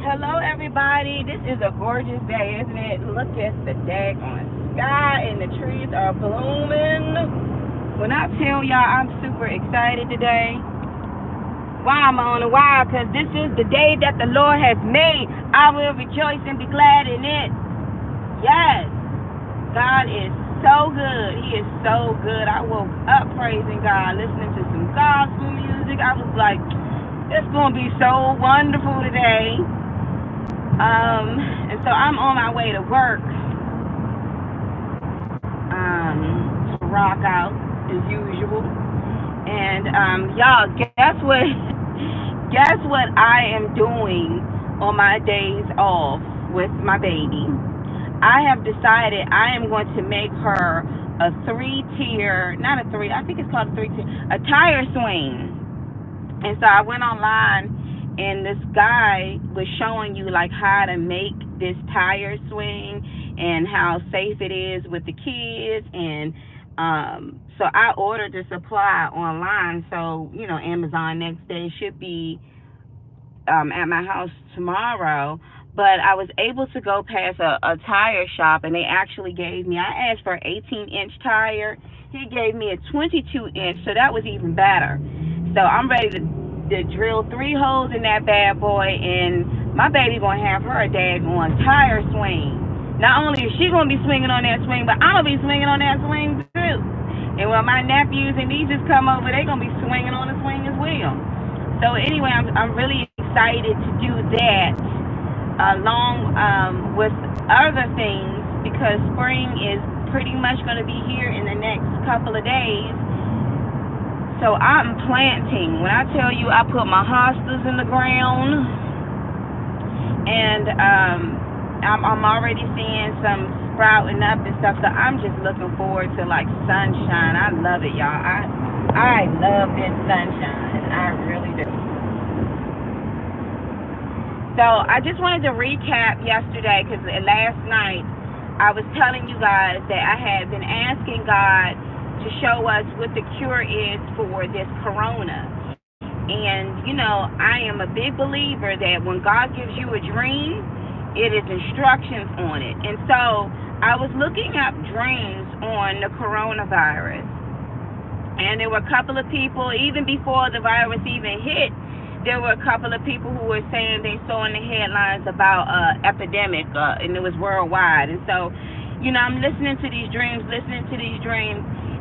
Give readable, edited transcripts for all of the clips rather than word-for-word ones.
Hello, everybody. This is a gorgeous day, isn't it? Look at the daggone sky, and the trees are blooming. When I tell y'all I'm super excited today, why I'm on a while? Because this is the day that the Lord has made. I will rejoice and be glad in it. Yes, God is so good. He is so good. I woke up praising God, listening to some gospel music. I was like, it's going to be so wonderful today. And so I'm on my way to work to rock out as usual. And y'all, guess what? Guess what I am doing on my days off with my baby? I have decided I am going to make her a three-tier, not a three, I think it's called a three-tier, a tire swing. And so I went online, and this guy was showing you like how to make this tire swing and how safe it is with the kids. And so I ordered the supply online. So, you know, Amazon next day should be at my house tomorrow. But I was able to go past a tire shop, and they actually gave me, I asked for an 18-inch tire. He gave me a 22-inch, so that was even better. So I'm ready to drill 3 holes in that bad boy, and my baby gonna have her a daggone tire swing. Not only is she gonna be swinging on that swing, but I'm gonna be swinging on that swing too. And when my nephews and nieces come over, they gonna be swinging on the swing as well. So anyway, I'm really excited to do that along with other things, because spring is pretty much gonna be here in the next couple of days. So I'm planting. When I tell you I put my hostas in the ground, and I'm already seeing some sprouting up and stuff. So I'm just looking forward to like sunshine. I love it, y'all. I love this sunshine. I really do. So I just wanted to recap yesterday, because last night I was telling you guys that I had been asking God to show us what the cure is for this corona. And, you know, I am a big believer that when God gives you a dream, it is instructions on it. And so I was looking up dreams on the coronavirus. And there were a couple of people, even before the virus even hit, there were a couple of people who were saying they saw in the headlines about epidemic, and it was worldwide. And so, you know, I'm listening to these dreams,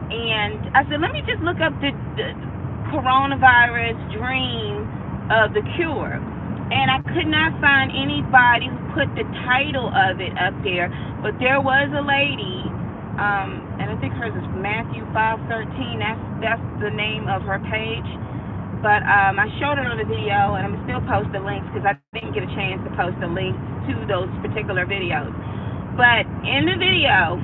and I said, let me just look up the coronavirus dream of the cure. And I could not find anybody who put the title of it up there, but there was a lady, and I think hers is Matthew 5:13. That's the name of her page. But I showed her the video, and I'm still post the links because I didn't get a chance to post the links to those particular videos. But in the video,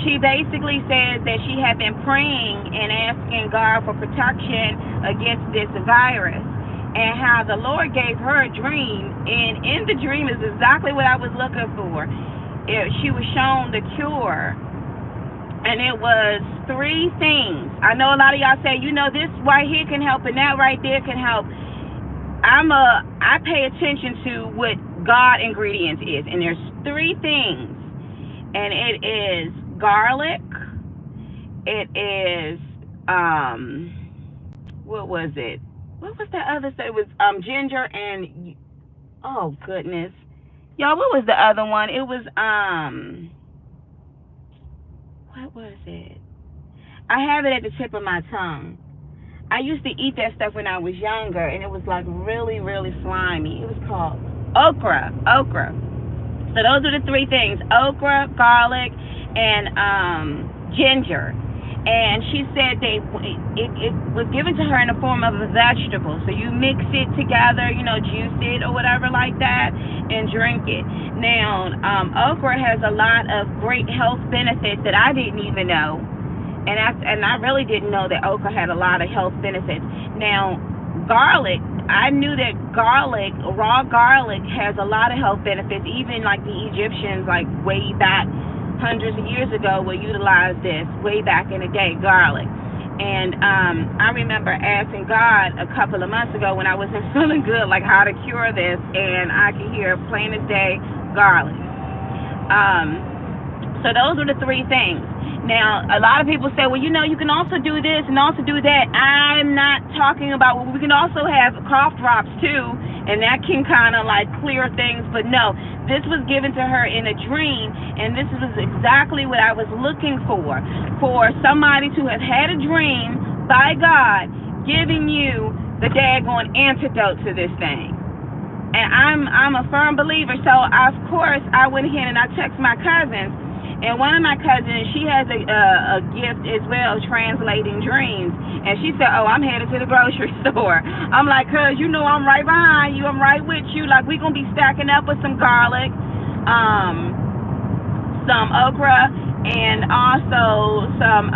she basically said that she had been praying and asking God for protection against this virus, and how the Lord gave her a dream, and in the dream is exactly what I was looking for. She was shown the cure, and it was 3 things. I know a lot of y'all say, you know, this right here can help and that right there can help. I pay attention to what God ingredients is, and there's 3 things, and it is garlic, it is what was it? What was the other stuff? It was ginger and, oh goodness, y'all, what was the other one? It was what was it? I have it at the tip of my tongue. I used to eat that stuff when I was younger, and it was like really, really slimy. It was called okra. So those are the 3 things: okra, garlic, and ginger. And she said it was given to her in the form of a vegetable. So you mix it together, you know, juice it or whatever like that, and drink it. Now, okra has a lot of great health benefits that I didn't even know. And I really didn't know that okra had a lot of health benefits. Now, garlic, I knew that raw garlic, has a lot of health benefits. Even like the Egyptians, like way back hundreds of years ago, will utilize this way back in the day, garlic. And I remember asking God a couple of months ago when I wasn't feeling good, like how to cure this, and I could hear plain as day, garlic. So those are the three things. Now, a lot of people say, well, you know, you can also do this and also do that. I'm not talking about, well, we can also have cough drops too, and that can kind of like clear things. But no, this was given to her in a dream, and this was exactly what I was looking for somebody to have had a dream by God giving you the daggone antidote to this thing. And I'm a firm believer. So of course I went ahead and I texted my cousins, and one of my cousins, she has a gift as well, translating dreams. And she said, "Oh, I'm headed to the grocery store." I'm like, "Cuz, you know I'm right behind you. I'm right with you. Like, we're gonna be stacking up with some garlic, some okra, and also some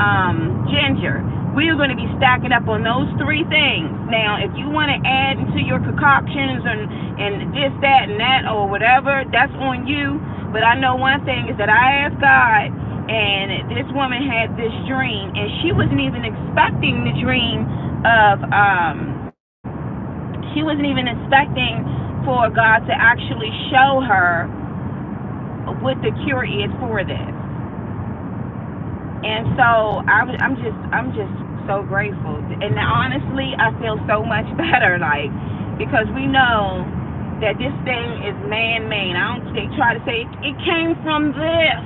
ginger. We're going to be stacking up on those three things. Now, if you want to add into your concoctions and this, that, and that, or whatever, that's on you. But I know one thing is that I asked God, and this woman had this dream, and she wasn't even expecting the dream of, she wasn't even expecting for God to actually show her what the cure is for this. And so I'm just so grateful. And honestly, I feel so much better, like, because we know that this thing is man-made. They try to say it came from this.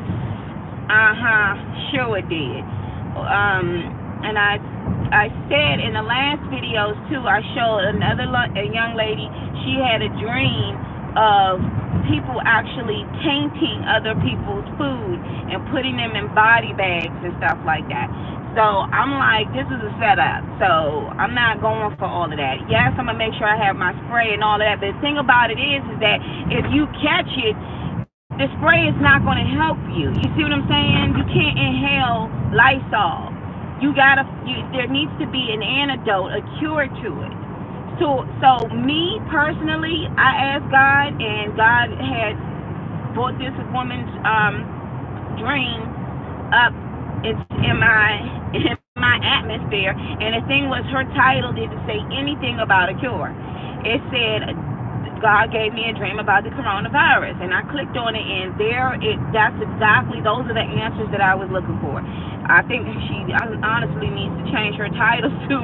Sure it did. And I said in the last videos too, I showed a young lady. She had a dream of people actually tainting other people's food and putting them in body bags and stuff like that. So I'm like, this is a setup. So I'm not going for all of that. Yes, I'm gonna make sure I have my spray and all of that. But the thing about it is that if you catch it, the spray is not going to help you. You see what I'm saying? You can't inhale Lysol. There needs to be an antidote, a cure to it. So me personally, I asked God, and God had brought this woman's dream up in my atmosphere, and the thing was, her title didn't say anything about a cure. It said, God gave me a dream about the coronavirus, and I clicked on it, and those are the answers that I was looking for. I think she honestly needs to change her title to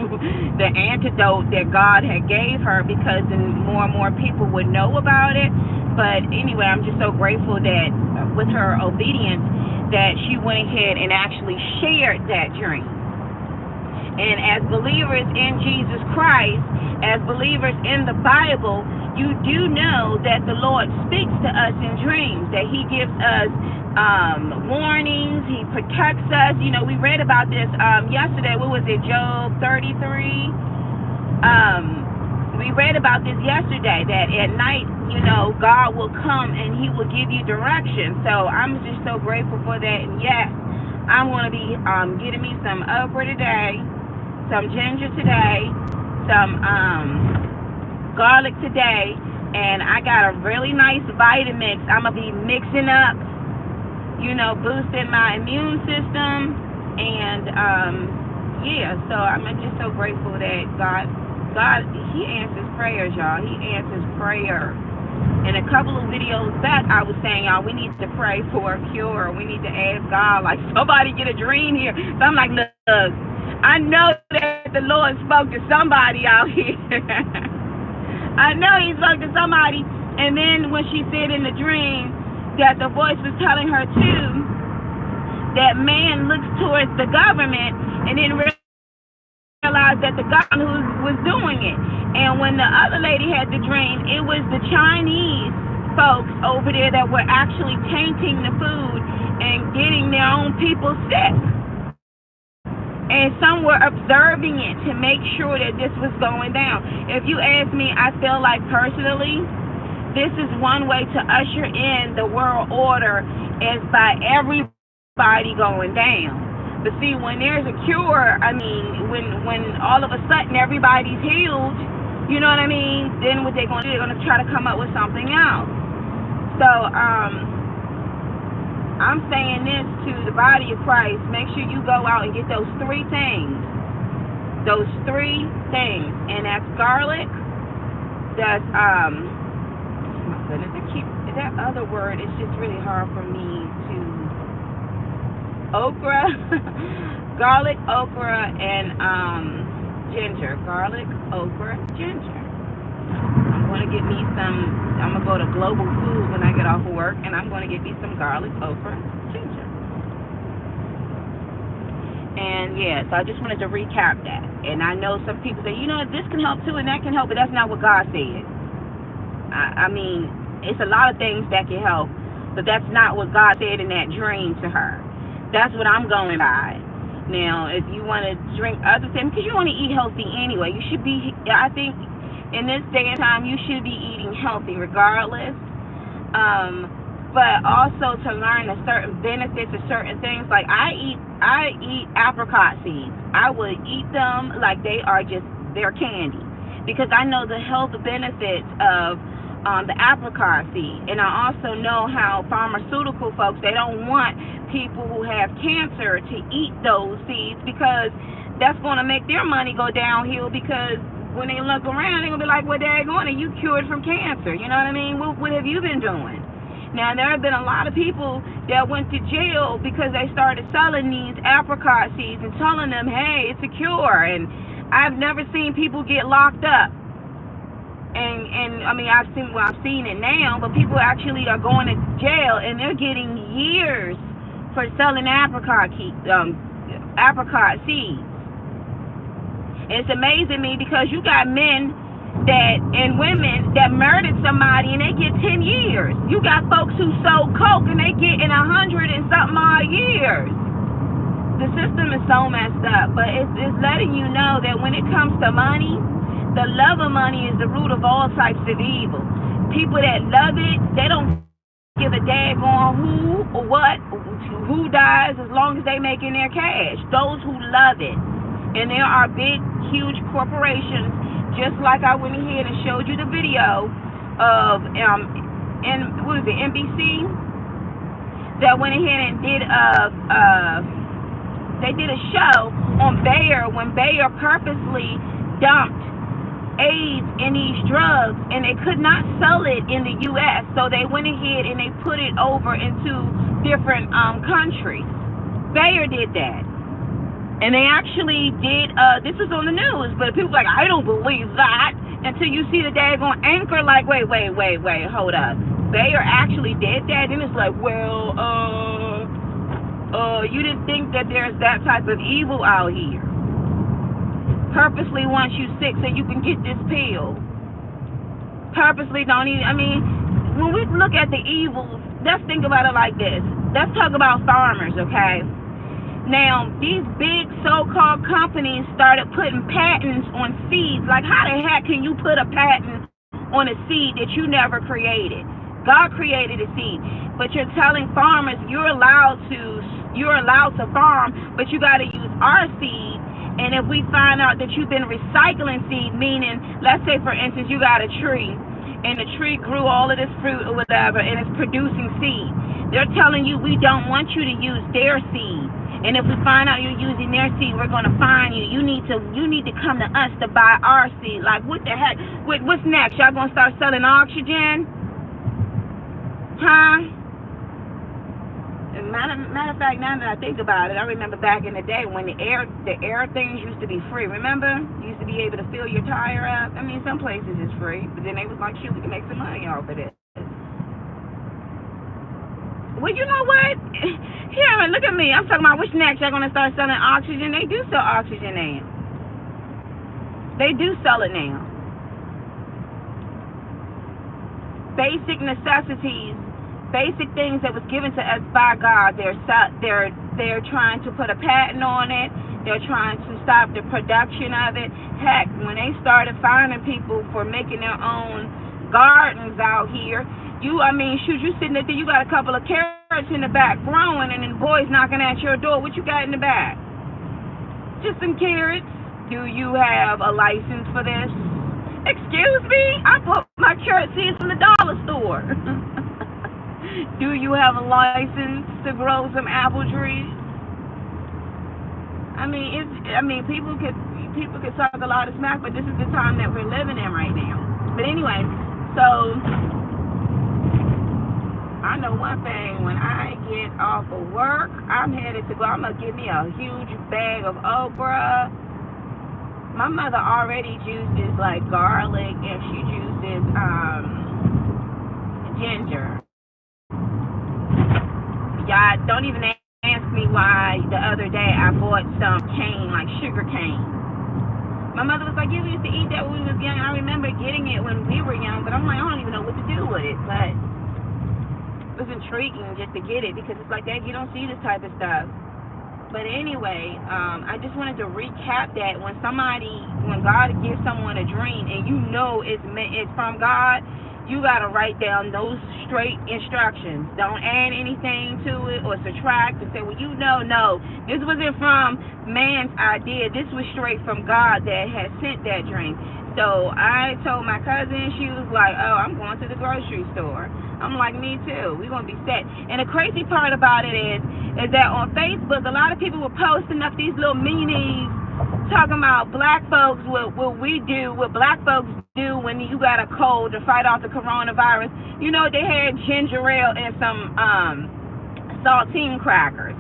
the antidote that God had gave her, because then more and more people would know about it. But anyway, I'm just so grateful that with her obedience, that she went ahead and actually shared that dream. And as believers in Jesus Christ, as believers in the Bible, you do know that the Lord speaks to us in dreams, that He gives us warnings, He protects us. You know, we read about this yesterday. What was it, Job 33? We read about this yesterday, that at night, you know, God will come and He will give you direction. So I'm just so grateful for that. And yes, I'm going to be getting me some okra today, some ginger today, some garlic today, and I got a really nice Vitamix. I'm going to be mixing up, you know, boosting my immune system. And yeah, so I'm just so grateful that God, He answers prayers, y'all. He answers prayer. And a couple of videos back, I was saying, y'all, we need to pray for a cure. We need to ask God, like, somebody get a dream here. So I'm like, look, I know that the Lord spoke to somebody out here. I know He spoke to somebody. And then when she said in the dream that the voice was telling her too, that man looks towards the government and then realized that the government was doing it. And when the other lady had the dream, it was the Chinese folks over there that were actually tainting the food and getting their own people sick. And some were observing it to make sure that this was going down. If you ask me, I feel like personally, this is one way to usher in the world order, is by everybody going down. But see, when there's a cure, I mean, when all of a sudden everybody's healed, you know what I mean? Then what they're going to do, they're going to try to come up with something else. So, I'm saying this to the body of Christ: make sure you go out and get those three things. Those three things, and that's garlic. That's my goodness, that other word is just really hard for me to. Okra, garlic, okra, and ginger. Garlic, okra, ginger. I'm going to get me some. I'm going to go to Global Food when I get off of work, and I'm going to get me some garlic, okra, ginger. And yeah, so I just wanted to recap that. And I know some people say, this can help too, and that can help, but that's not what God said. I mean, it's a lot of things that can help, but that's not what God said in that dream to her. That's what I'm going by. Now, if you want to drink other things, because you want to eat healthy anyway, you should be, I think, in this day and time, you should be eating healthy regardless. But also to learn the certain benefits of certain things. Like I eat apricot seeds. I would eat them like they're candy, because I know the health benefits of the apricot seed. And I also know how pharmaceutical folks, they don't want people who have cancer to eat those seeds, because that's going to make their money go downhill, because when they look around, they're going to be like, well, daggone it, you cured from cancer. You know what I mean? What have you been doing? Now, there have been a lot of people that went to jail because they started selling these apricot seeds and telling them, hey, it's a cure. And I've never seen people get locked up. And I mean, I've seen it now, but people actually are going to jail, and they're getting years for selling apricot seeds. It's amazing me, because you got men and women that murdered somebody and they get 10 years. You got folks who sold coke and they get in 100 and something odd years. The system is so messed up, but it's letting you know that when it comes to money, the love of money is the root of all types of evil. People that love it, they don't give a daggone who or what, who dies, as long as they making their cash. Those who love it. And there are big, huge corporations, just like I went ahead and showed you the video of NBC, that went ahead and did a show on Bayer, when Bayer purposely dumped AIDS in these drugs, and they could not sell it in the U.S., so they went ahead and they put it over into different countries. Bayer did that. And they actually did, this was on the news, but people like, I don't believe that, until you see the daggone anchor like, wait, hold up. Bayer actually did that, and it's like, well, you didn't think that there's that type of evil out here. Purposely wants you sick so you can get this pill. Purposely don't even, I mean, when we look at the evils, let's think about it like this. Let's talk about farmers, okay? Now, these big so-called companies started putting patents on seeds. Like, how the heck can you put a patent on a seed that you never created? God created a seed, but you're telling farmers you're allowed to farm, but you got to use our seed. And if we find out that you've been recycling seed, meaning, let's say, for instance, you got a tree, and the tree grew all of this fruit or whatever, and it's producing seed. They're telling you, we don't want you to use their seed. And if we find out you're using their seed, we're going to fine you. You need to come to us to buy our seed. Like, what the heck? What's next? Y'all going to start selling oxygen? Huh? Matter of fact, now that I think about it, I remember back in the day when the air things used to be free. Remember? You used to be able to fill your tire up. I mean, some places it's free, but then they was like, shoot, we can make some money off of it. Well, you know what? Here, look at me. I'm talking about what's next. Y'all gonna start selling oxygen? They do sell oxygen now. They do sell it now. Basic necessities. Basic things that was given to us by God, they're trying to put a patent on it. They're trying to stop the production of it. Heck, when they started finding people for making their own gardens out here, you sitting there, you got a couple of carrots in the back growing, and then boys knocking at your door. What you got in the back? Just some carrots. Do you have a license for this? Excuse me? I bought my carrot seeds from the dollar store. Do you have a license to grow some apple trees? People people can talk a lot of smack, but this is the time that we're living in right now. But anyway, so I know one thing. When I get off of work, I'm headed to go. I'm going to get me a huge bag of okra. My mother already juices like garlic, and she juices ginger. Y'all don't even ask me why the other day I bought some cane, like sugar cane. My mother was like, you used to eat that when we was young. I remember getting it when we were young, but I'm like, I don't even know what to do with it. But it was intriguing just to get it because it's like that. You don't see this type of stuff. But anyway, I just wanted to recap that when God gives someone a dream and you know it's from God, you got to write down those straight instructions. Don't add anything to it or subtract and say, well, no, this wasn't from man's idea. This was straight from God that had sent that dream. So I told my cousin, she was like, oh, I'm going to the grocery store. I'm like, me too. We're going to be set. And the crazy part about it is that on Facebook, a lot of people were posting up these little meanies talking about black folks, what we do, what black folks do when you got a cold to fight off the coronavirus. You know, they had ginger ale and some saltine crackers.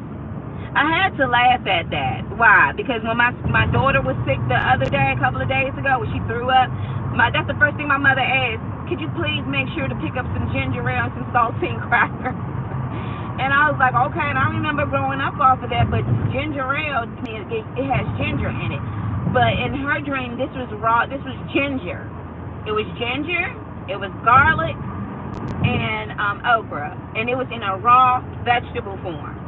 I had to laugh at that. Why? Because when my daughter was sick the other day, a couple of days ago, when she threw up, that's the first thing my mother asked, could you please make sure to pick up some ginger ale and some saltine crackers? And I was like, okay. And I remember growing up off of that, but ginger ale, it has ginger in it. But in her dream, this was ginger. It was ginger, it was garlic, and okra. And it was in a raw vegetable form.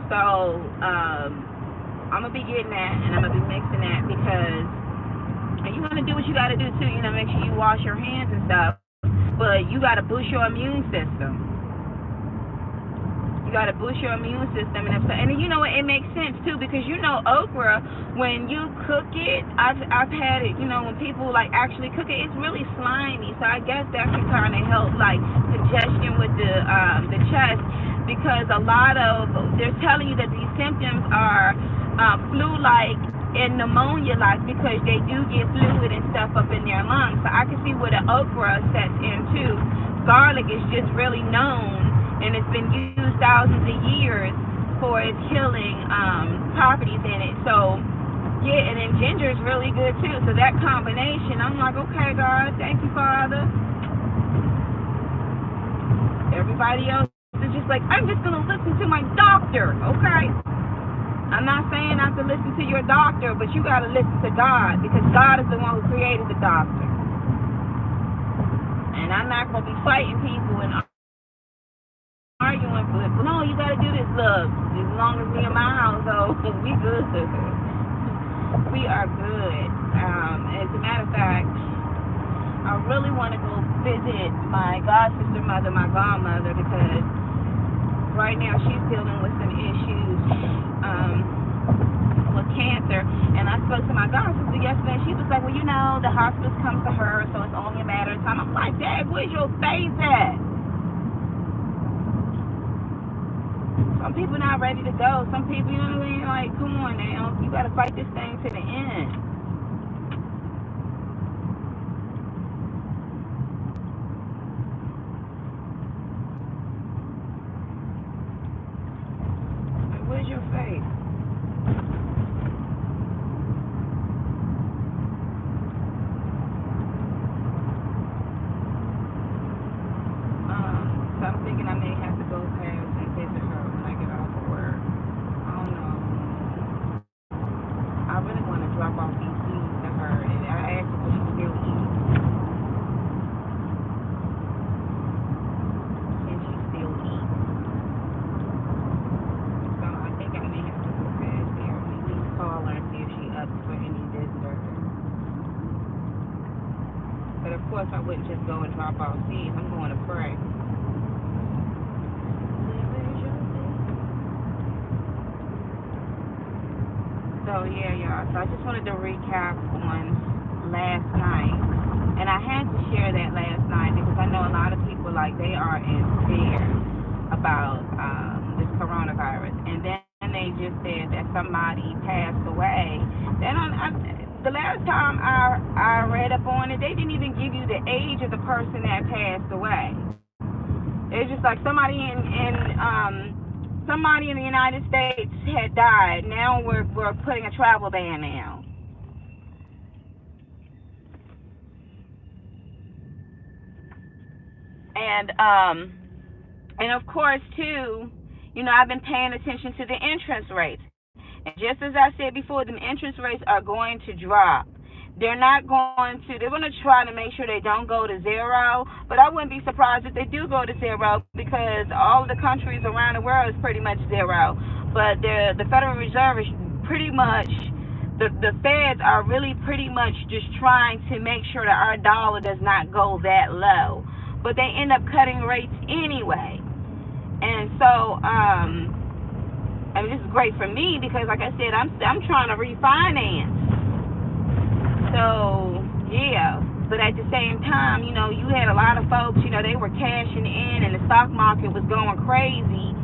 So I'm going to be getting that, and I'm going to be mixing that because you want to do what you got to do, too. Make sure you wash your hands and stuff. But you got to boost your immune system. You got to boost your immune system. And it makes sense, too, because okra, when you cook it, I've had it, when people, actually cook it, it's really slimy. So I guess that can kind of help, congestion with the chest. Because they're telling you that these symptoms are flu-like and pneumonia-like because they do get fluid and stuff up in their lungs. So I can see where the okra sets in too. Garlic is just really known, and it's been used thousands of years for its healing properties in it. So, yeah, and then ginger is really good too. So that combination, I'm like, okay, God, thank you, Father. Everybody else is just like, I'm just going to listen to my doctor, okay? I'm not saying not to listen to your doctor, but you got to listen to God because God is the one who created the doctor. And I'm not going to be fighting people and arguing with, no, you got to do this, look. As long as me and my household, we good. We are good. As a matter of fact, I really want to go visit my god-sister mother, my godmother, because right now she's dealing with some issues with cancer. And I spoke to my god-sister yesterday, and she was like, well, the hospice comes to her, so it's only a matter of time. I'm like, Dad, where's your face at? Some people not ready to go. Some people, like, come on now. You got to fight this thing to the end. Where's your face? So I'm thinking I may have to go past and visit her when I get off of work. I don't know. I really want to drop off these seeds to her, and I asked her if she still eats. And she still eats. So I think I may have to go past there and at least call her and see if she up for any visitors. But of course I wouldn't just go and drop off seeds. I'm going to pray. So yeah, y'all. So I just wanted to recap on last night, and I had to share that last night because I know a lot of people they are in fear about this coronavirus, and then they just said that somebody passed away. Then the last time I read up on it, they didn't even give you the age of the person that passed away. It's just like somebody in the United States had died. Now we're putting a travel ban now. And of course too, I've been paying attention to the interest rates. And just as I said before, the interest rates are going to drop. They're going to try to make sure they don't go to zero, but I wouldn't be surprised if they do go to zero, because all of the countries around the world is pretty much zero. But the Federal Reserve is pretty much, the feds are really pretty much just trying to make sure that our dollar does not go that low. But they end up cutting rates anyway. And so, this is great for me because, like I said, I'm trying to refinance. So, yeah. But at the same time, you had a lot of folks, they were cashing in and the stock market was going crazy.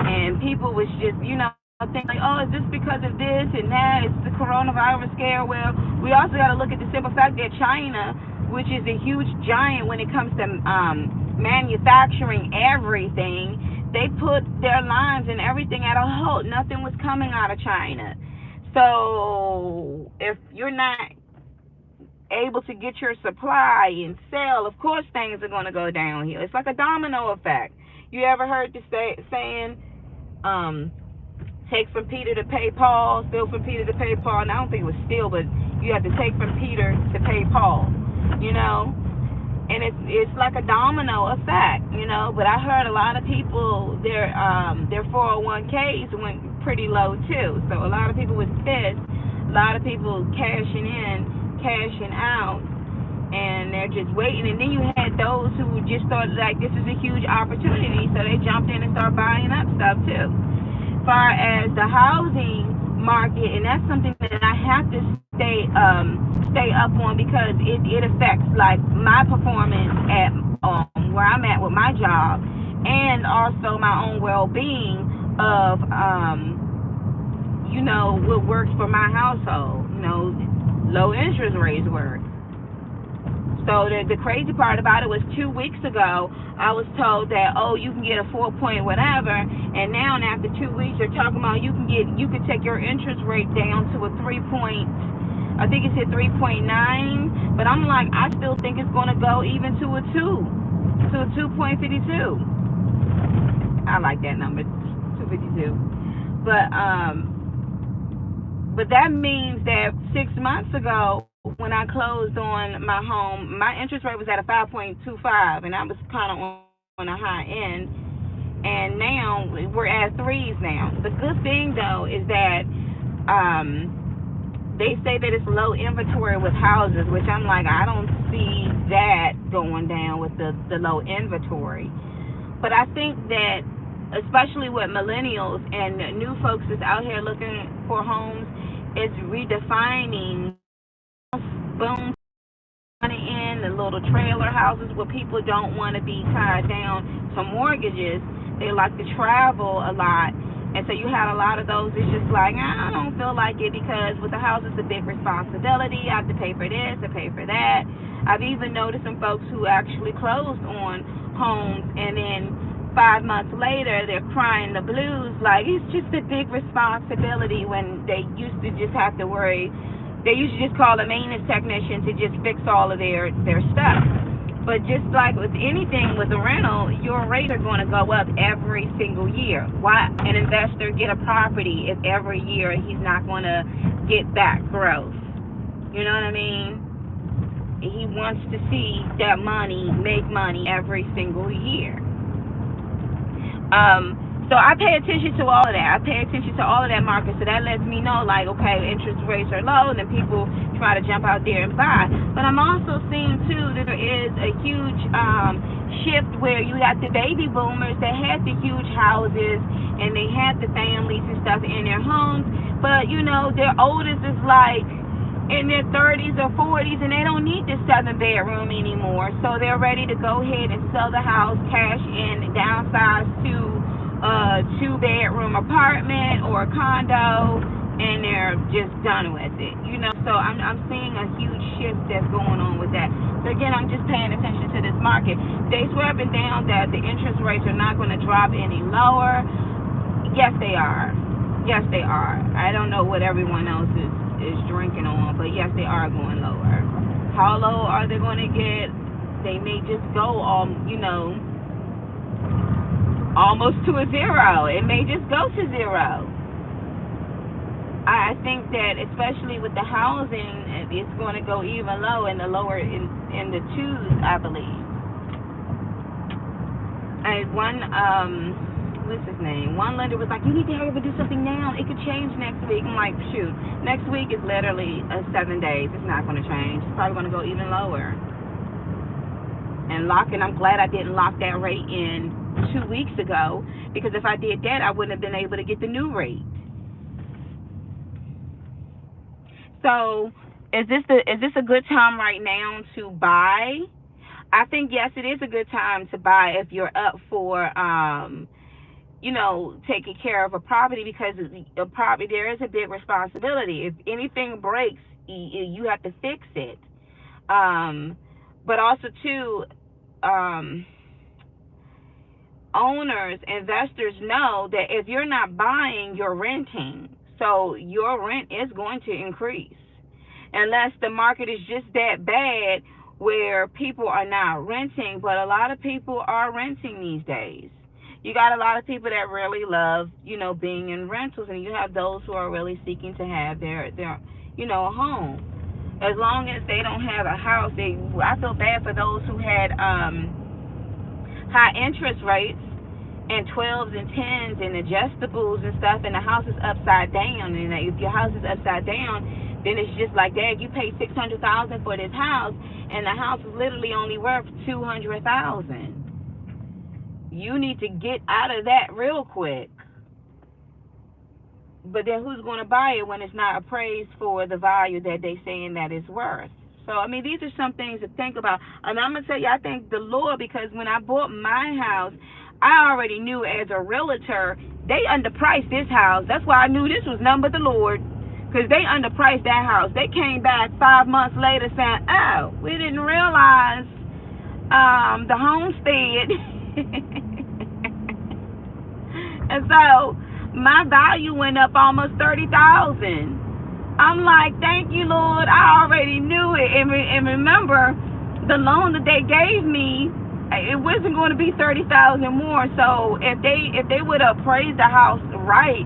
And people was just, thinking like, oh, is this because of this and that? It's the coronavirus scare. Well, we also got to look at the simple fact that China, which is a huge giant when it comes to manufacturing everything, they put their lines and everything at a halt. Nothing was coming out of China. So if you're not able to get your supply and sell, of course things are going to go downhill. It's like a domino effect. You ever heard the saying, take from Peter to pay Paul, steal from Peter to pay Paul? And I don't think it was steal, but you have to take from Peter to pay Paul, And it's like a domino effect, But I heard a lot of people, their 401ks went pretty low too. So a lot of people was pissed. A lot of people cashing in, cashing out, and they're just waiting. And then you had those who just thought like this is a huge opportunity, so they jumped in and started buying up stuff too. As far as the housing market, and that's something that I have to stay up on because it affects like my performance at where I'm at with my job, and also my own well-being of what works for my household. Low interest rates work. So the crazy part about it was 2 weeks ago, I was told that, you can get a 4 point whatever, and now after 2 weeks, they're talking about you could take your interest rate down to a 3 point, I think it said 3.9, but I'm like, I still think it's going to go even to a 2.52. I like that number, 252. But that means that 6 months ago, when I closed on my home, my interest rate was at a 5.25, and I was kind of on the high end. And now we're at 3s now. The good thing, though, is that they say that it's low inventory with houses, which I'm like, I don't see that going down with the low inventory. But I think that, especially with millennials and new folks that's out here looking for homes, it's redefining boom in the little trailer houses where people don't want to be tied down to mortgages. They like to travel a lot, and so you have a lot of those. It's just like, I don't feel like it because with the house it's a big responsibility. I have to pay for this, I pay for that. I've even noticed some folks who actually closed on homes, and then 5 months later they're crying the blues like it's just a big responsibility when they used to just have to worry. They used to just call a maintenance technician to just fix all of their stuff. But just like with anything with a rental, your rates are going to go up every single year. Why an investor get a property if every year he's not going to get back growth? You know what I mean? He wants to see that money make money every single year. So I pay attention to all of that. I pay attention to all of that market. So that lets me know, like, okay, interest rates are low, and then people try to jump out there and buy. But I'm also seeing, too, that there is a huge shift where you got the baby boomers that had the huge houses, and they had the families and stuff in their homes. But, their oldest is like in their 30s or 40s, and they don't need this 7-bedroom anymore. So they're ready to go ahead and sell the house, cash in, downsize to a 2-bedroom apartment or a condo, and they're just done with it, you know. So I'm seeing a huge shift that's going on with that. So again, I'm just paying attention to this market. They swear up and down that the interest rates are not going to drop any lower. Yes, they are. Yes, they are. I don't know what everyone else is drinking on, but yes, they are going lower. How low are they going to get? They may just go almost to a zero. It may just go to zero. I think that especially with the housing, it's going to go even low in the lower in the twos, I believe. What's his name? One lender was like, you need to hurry up and do something now. It could change next week. I'm like, shoot, next week is literally 7 days. It's not going to change. It's probably going to go even lower. And I'm glad I didn't lock that rate in 2 weeks ago, because if I did that, I wouldn't have been able to get the new rate. So, is this a good time right now to buy? I think yes, it is a good time to buy if you're up for taking care of a property, because a property, there is a big responsibility. If anything breaks, you have to fix it. But also too, owners, investors know that if you're not buying, you're renting. So your rent is going to increase unless the market is just that bad where people are not renting. But a lot of people are renting these days. You got a lot of people that really love, being in rentals, and you have those who are really seeking to have their a home. As long as they don't have a house, I feel bad for those who had high interest rates and 12s and 10s and adjustables and stuff, and the house is upside down. And if your house is upside down, then it's just like, dad, you paid $600,000 for this house, and the house is literally only worth $200,000. You need to get out of that real quick. But then who's going to buy it when it's not appraised for the value that they saying that it's worth? So, I mean, these are some things to think about. And I'm going to tell you, I thank the Lord, because when I bought my house, I already knew as a realtor, they underpriced this house. That's why I knew this was none but the Lord, because they underpriced that house. They came back 5 months later saying, oh, we didn't realize the homestead. And so my value went up almost $30,000. I'm like, thank you, Lord. I already knew it. And remember, the loan that they gave me, it wasn't going to be $30,000 more. So if they would have appraised the house right,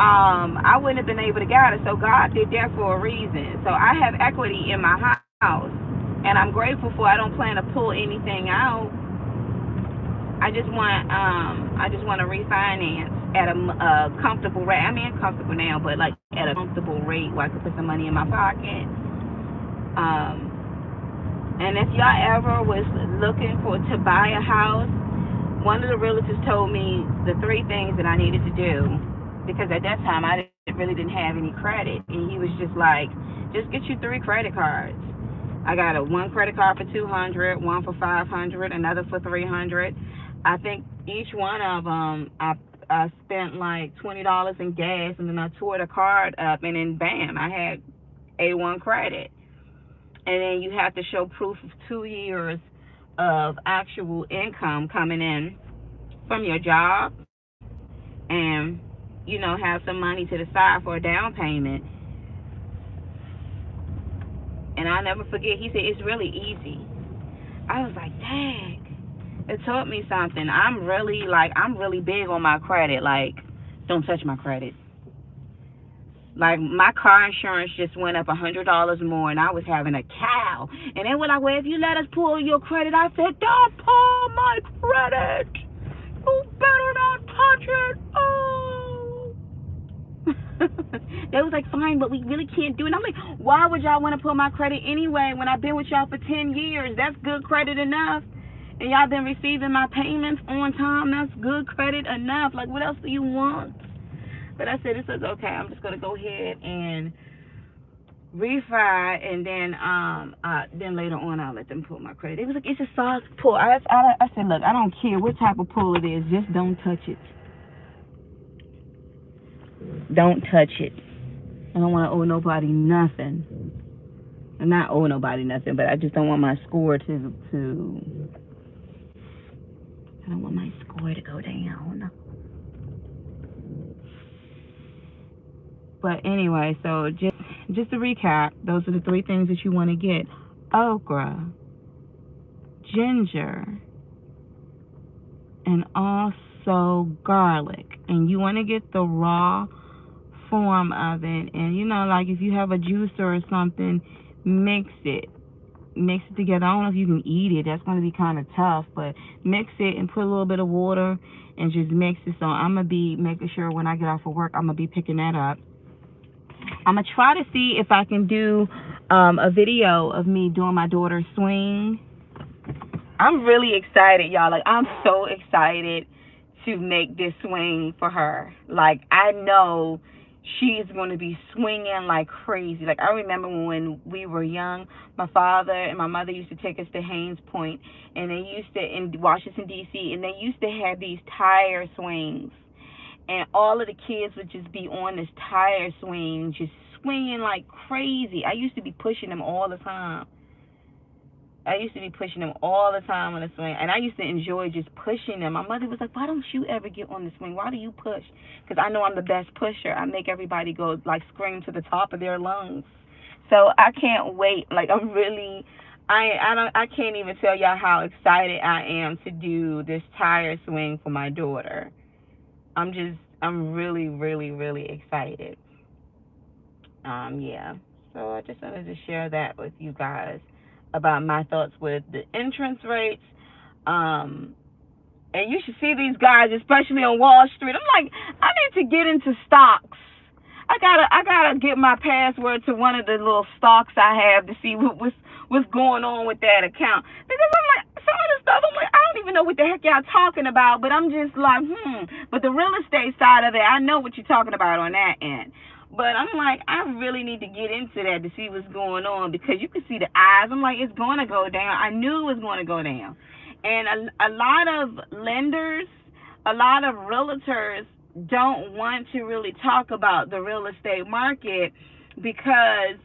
I wouldn't have been able to get it. So God did that for a reason. So I have equity in my house, and I'm grateful for it. I don't plan to pull anything out. I just want to refinance at a comfortable rate. I mean, comfortable now, but like at a comfortable rate where I could put some money in my pocket. And if y'all ever was looking to buy a house, one of the realtors told me the 3 things that I needed to do, because at that time I really didn't have any credit, and he was just like, just get you 3 credit cards. I got one credit card for $200, one for $500, another for $300. I think each one of them, I spent like $20 in gas, and then I tore the card up, and then bam, I had A1 credit. And then you have to show proof of 2 years of actual income coming in from your job, and have some money to the side for a down payment. And I'll never forget, he said, it's really easy. I was like, dang. It taught me something. I'm really big on my credit. Like, don't touch my credit. Like, my car insurance just went up $100 more, and I was having a cow. And they were like, well, if you let us pull your credit, I said, don't pull my credit. You better not touch it. Oh. They was like, fine, but we really can't do it. And I'm like, why would y'all want to pull my credit anyway when I've been with y'all for 10 years? That's good credit enough. And y'all been receiving my payments on time. That's good credit enough. Like, what else do you want? But I said, this is okay. I'm just going to go ahead and refi, and then later on I'll let them pull my credit. It was like, it's a soft pull. I said, look, I don't care what type of pull it is. Just don't touch it. Don't touch it. I don't want to owe nobody nothing. I'm not owe nobody nothing, but I just don't want my score to I don't want my score to go down. But anyway, so just to recap, those are the 3 things that you want to get: okra, ginger, and also garlic. And you want to get the raw form of it. And you know, like if you have a juicer or something, mix it together. I don't know if you can eat it. That's going to be kind of tough, but mix it and put a little bit of water and just mix it. So I'm going to be making sure when I get off of work, I'm going to be picking that up. I'm going to try to see if I can do a video of me doing my daughter's swing. I'm really excited, y'all. Like, I'm so excited to make this swing for her. Like, I know she's going to be swinging like crazy. Like, I remember when we were young, my father and my mother used to take us to Haynes Point, and they used to, in Washington, D.C., and they used to have these tire swings. And all of the kids would just be on this tire swing, just swinging like crazy. I used to be pushing them all the time. On the swing, and I used to enjoy just pushing them. My mother was like, why don't you ever get on the swing? Why do you push? Because I know I'm the best pusher. I make everybody go, like, scream to the top of their lungs. So I can't wait. Like, I'm really, I can't even tell y'all how excited I am to do this tire swing for my daughter. I'm really, really, really excited. Yeah. So I just wanted to share that with you guys about my thoughts with the entrance rates. And you should see these guys, especially on Wall Street. I'm like, I need to get into stocks. I gotta get my password to one of the little stocks I have to see what's going on with that account. Because I'm like, some of the stuff, I'm like, I don't even know what the heck y'all talking about, but I'm just like, But the real estate side of it, I know what you're talking about on that end. But I'm like, I really need to get into that to see what's going on, because you can see the eyes. I'm like, it's going to go down. I knew it was going to go down. And a lot of lenders, a lot of realtors don't want to really talk about the real estate market, because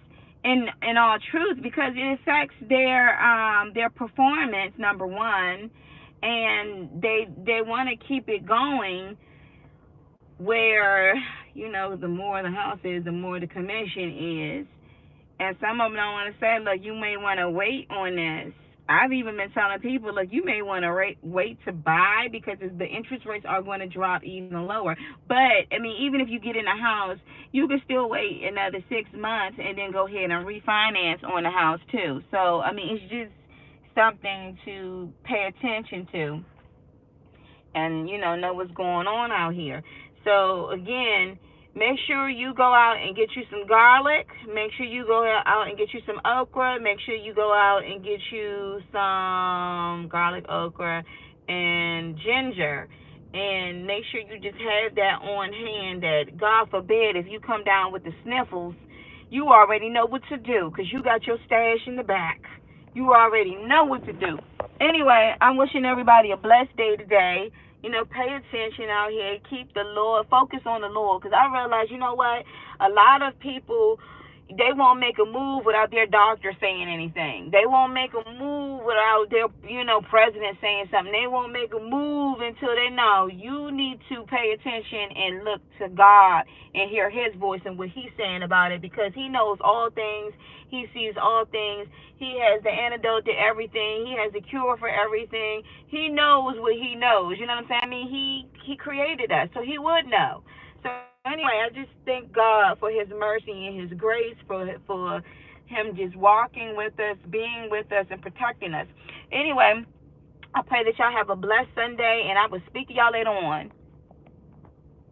in all truth, because it affects their performance, number one, and they want to keep it going where, you know, the more the house is, the more the commission is. And some of them don't want to say, look, you may want to wait on this. I've even been telling people, look, you may want to wait to buy, because the interest rates are going to drop even lower. But, I mean, even if you get in a house, you can still wait another 6 months and then go ahead and refinance on the house too. So, I mean, it's just something to pay attention to and, you know what's going on out here. So, again, make sure you go out and get you some garlic. Make sure you go out and get you some okra. Make sure you go out and get you some garlic, okra, and ginger. And make sure you just have that on hand, that God forbid if you come down with the sniffles, you already know what to do, because you got your stash in the back. You already know what to do. Anyway, I'm wishing everybody a blessed day today. You know, pay attention out here. Keep the Lord. Focus on the Lord. Because I realize, you know what? A lot of people, they won't make a move without their doctor saying anything. They won't make a move without their, president saying something. They won't make a move until they know. You need to pay attention and look to God and hear his voice and what he's saying about it, because he knows all things. He sees all things. He has the antidote to everything. He has the cure for everything. He knows what he knows. You know what I'm saying? I mean, he created us, so he would know. So anyway, I just thank God for his mercy and his grace, for him just walking with us, being with us, and protecting us. Anyway, I pray that y'all have a blessed Sunday, and I will speak to y'all later on.